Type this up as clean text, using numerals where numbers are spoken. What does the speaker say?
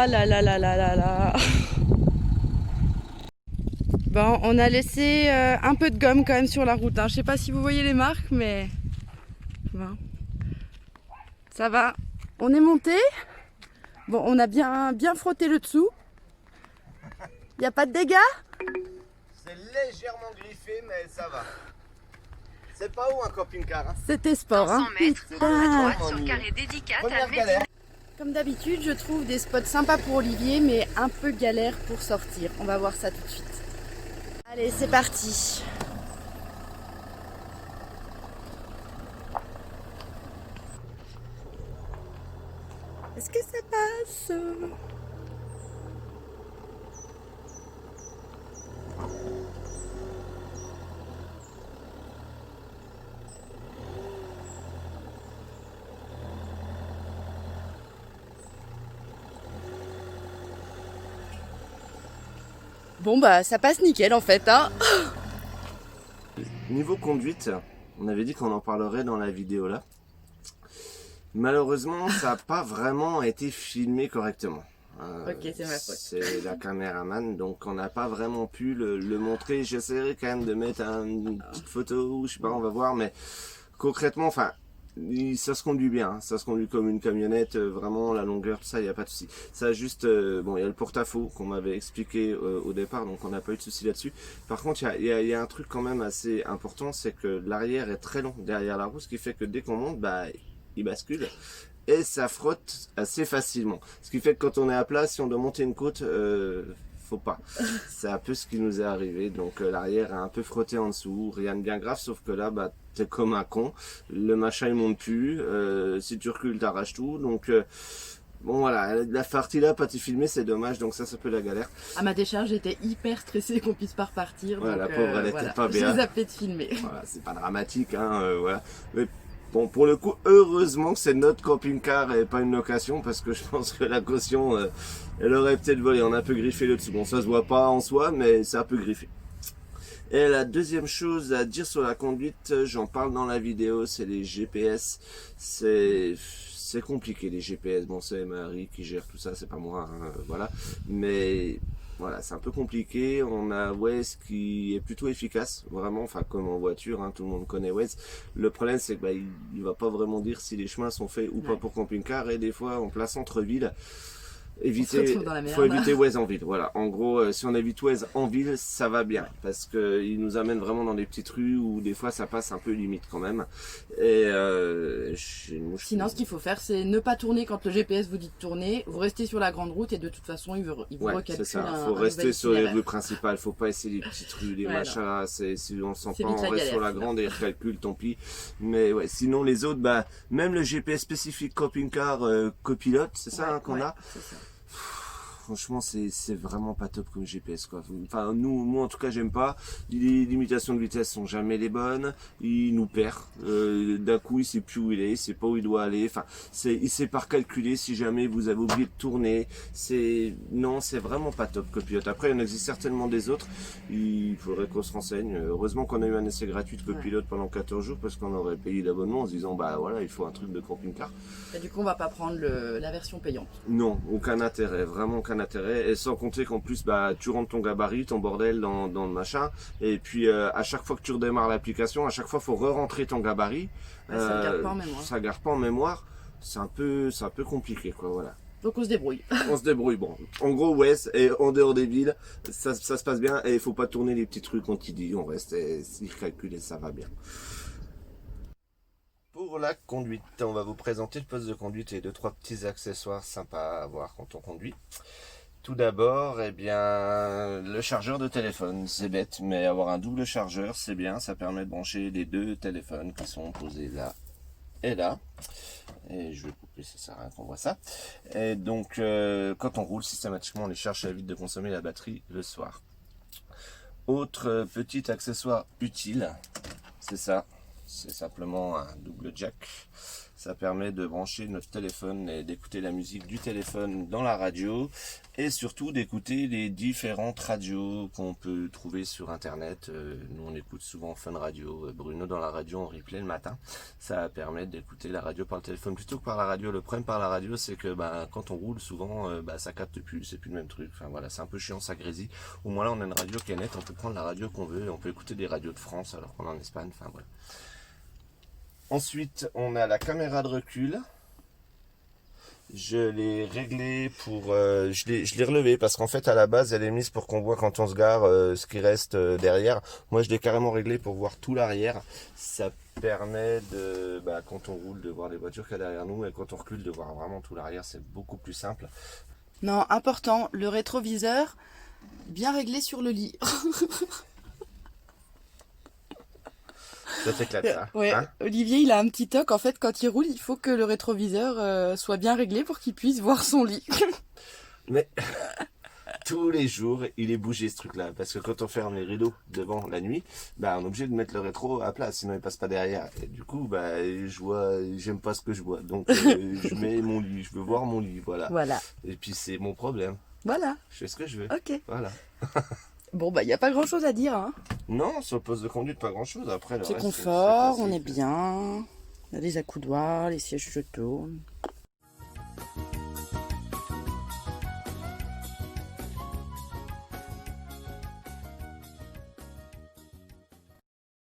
là là là là là là. Bon, on a laissé un peu de gomme quand même sur la route. Hein. Je sais pas si vous voyez les marques, mais bon. Ça va. On est monté. Bon, on a bien frotté le dessous. Il n'y a pas de dégâts? C'est légèrement griffé, mais ça va. C'est pas où un camping-car, hein. C'était sport. 500 Hein. mètres, Putain. à droite sur le carré dédicat à Première Médine. galère. Comme d'habitude, je trouve des spots sympas pour Olivier, mais un peu galère pour sortir. On va voir ça tout de suite. Allez, c'est parti. Est-ce que ça passe? Bon bah ça passe nickel en fait hein. Niveau conduite, on avait dit qu'on en parlerait dans la vidéo là. Malheureusement, ça n'a pas vraiment été filmé correctement. Ok, c'est ma faute. C'est la caméraman, donc on n'a pas vraiment pu le montrer. J'essaierai quand même de mettre une petite photo, je sais pas, on va voir, mais concrètement, enfin, ça se conduit bien, hein. Ça se conduit comme une camionnette, vraiment la longueur, tout ça, il n'y a pas de souci. Ça juste, bon, il y a le porte-à-faux qu'on m'avait expliqué au départ, donc on n'a pas eu de souci là-dessus. Par contre, il y a un truc quand même assez important, c'est que l'arrière est très long derrière la roue, ce qui fait que dès qu'on monte, bah, il bascule. Et ça frotte assez facilement. Ce qui fait que quand on est à plat, si on doit monter une côte, faut pas. C'est un peu ce qui nous est arrivé. Donc l'arrière a un peu frotté en dessous. Rien de bien grave, sauf que là, bah, t'es comme un con. Le machin, il monte plus. Si tu recules, t'arraches tout. Donc bon voilà, la partie là, pas t'y filmer, c'est dommage. Donc ça peut la galère. À ma décharge, j'étais hyper stressée qu'on puisse pas repartir. Voilà, donc, la pauvre, elle était pas bien. J'ai zappé de filmer. Voilà, c'est pas dramatique, hein, voilà. Mais bon, pour le coup, heureusement que c'est notre camping-car et pas une location, parce que je pense que la caution, elle aurait peut-être volé. On a un peu griffé le dessus. Bon, ça se voit pas en soi, mais c'est un peu griffé. Et la deuxième chose à dire sur la conduite, j'en parle dans la vidéo, c'est les GPS. C'est compliqué les GPS. Bon, c'est Marie qui gère tout ça, c'est pas moi, hein, voilà. Mais voilà, c'est un peu compliqué. On a Waze qui est plutôt efficace, vraiment, enfin comme en voiture, hein, tout le monde connaît Waze. Le problème, c'est que bah, il va pas vraiment dire si les chemins sont faits ou pas pour camping-car. Et des fois, en plein centre-ville, faut éviter Waze en ville. Voilà. En gros, si on évite Waze en ville, ça va bien. Parce que il nous amène vraiment dans des petites rues où des fois ça passe un peu limite quand même. Et Sinon, ce qu'il faut faire, c'est ne pas tourner quand le GPS vous dit de tourner. Vous restez sur la grande route et de toute façon, il vous recalcule. C'est ça. Faut rester sur les rues principales. Faut pas essayer les petites rues, les machins là. Si on s'en prend, on reste sur la grande et il recalcule, tant pis. Mais ouais, sinon les autres, bah, même le GPS spécifique camping-car copilote, c'est ça hein, qu'on a. C'est ça. Franchement, c'est vraiment pas top comme GPS quoi. Enfin, moi en tout cas, j'aime pas. Les limitations de vitesse sont jamais les bonnes. Il nous perd. D'un coup, il sait plus où il sait pas où il doit aller. Enfin, il sait pas recalculer si jamais vous avez oublié de tourner. Non, c'est vraiment pas top Copilote. Après, il y en existe certainement des autres. Il faudrait qu'on se renseigne. Heureusement qu'on a eu un essai gratuit de Copilote pendant 14 jours parce qu'on aurait payé l'abonnement en se disant bah voilà, il faut un truc de camping-car. Et du coup, on va pas prendre la version payante. Non, aucun intérêt, vraiment aucun intérêt. Et sans compter qu'en plus, bah, tu rentres ton gabarit, ton bordel dans le machin. Et puis, à chaque fois que tu redémarres l'application, à chaque fois, faut re-rentrer ton gabarit. Ouais, ça ne garde pas en mémoire. Ça garde pas en mémoire. C'est un peu compliqué, quoi, voilà. Donc on se débrouille. On se débrouille, bon. En gros, ouais, et en dehors des villes, ça se passe bien. Et il faut pas tourner les petits trucs quand il dit. On reste, il calcule et ça va bien. Pour la conduite, on va vous présenter le poste de conduite et 2-3 petits accessoires sympas à avoir quand on conduit. Tout d'abord, eh bien, le chargeur de téléphone, c'est bête, mais avoir un double chargeur, c'est bien, ça permet de brancher les deux téléphones qui sont posés là et là. Et je vais couper, ça sert à rien qu'on voit ça. Et donc, quand on roule, systématiquement, on les charge, ça évite de consommer la batterie le soir. Autre petit accessoire utile, c'est ça. C'est simplement un double jack. Ça permet de brancher notre téléphone et d'écouter la musique du téléphone dans la radio et surtout d'écouter les différentes radios qu'on peut trouver sur internet. Nous on écoute souvent Fun Radio, Bruno dans la radio en replay le matin. Ça permet d'écouter la radio par le téléphone plutôt que par la radio. Le problème par la radio, c'est que quand on roule souvent ça capte plus, c'est plus le même truc. Enfin voilà, c'est un peu chiant, ça grésille. Au moins là on a une radio qui est nette, on peut prendre la radio qu'on veut, on peut écouter des radios de France alors qu'on est en Espagne. Enfin voilà. Ensuite, on a la caméra de recul. Je l'ai réglée pour... je l'ai relevée parce qu'en fait, à la base, elle est mise pour qu'on voit quand on se gare ce qui reste derrière. Moi, je l'ai carrément réglée pour voir tout l'arrière. Ça permet de, quand on roule, de voir les voitures qu'il y a derrière nous. Et quand on recule, de voir vraiment tout l'arrière. C'est beaucoup plus simple. Non, important, le rétroviseur, bien réglé sur le lit. Ça t'éclate, ça. Ouais, hein Olivier, il a un petit toc. En fait, quand il roule, il faut que le rétroviseur soit bien réglé pour qu'il puisse voir son lit. Mais tous les jours, il est bougé ce truc-là. Parce que quand on ferme les rideaux devant la nuit, on est obligé de mettre le rétro à plat, sinon il passe pas derrière. Et du coup, j'aime pas ce que je vois. Donc, je mets mon lit, je veux voir mon lit, voilà. Voilà. Et puis c'est mon problème. Voilà. Je fais ce que je veux. Ok. Voilà. Bon, il n'y a pas grand-chose à dire. Hein. Non, sur le poste de conduite, pas grand-chose. Après, le C'est reste, confort, c'est on est classique. bien. Il y a des accoudoirs, les sièges se tournent.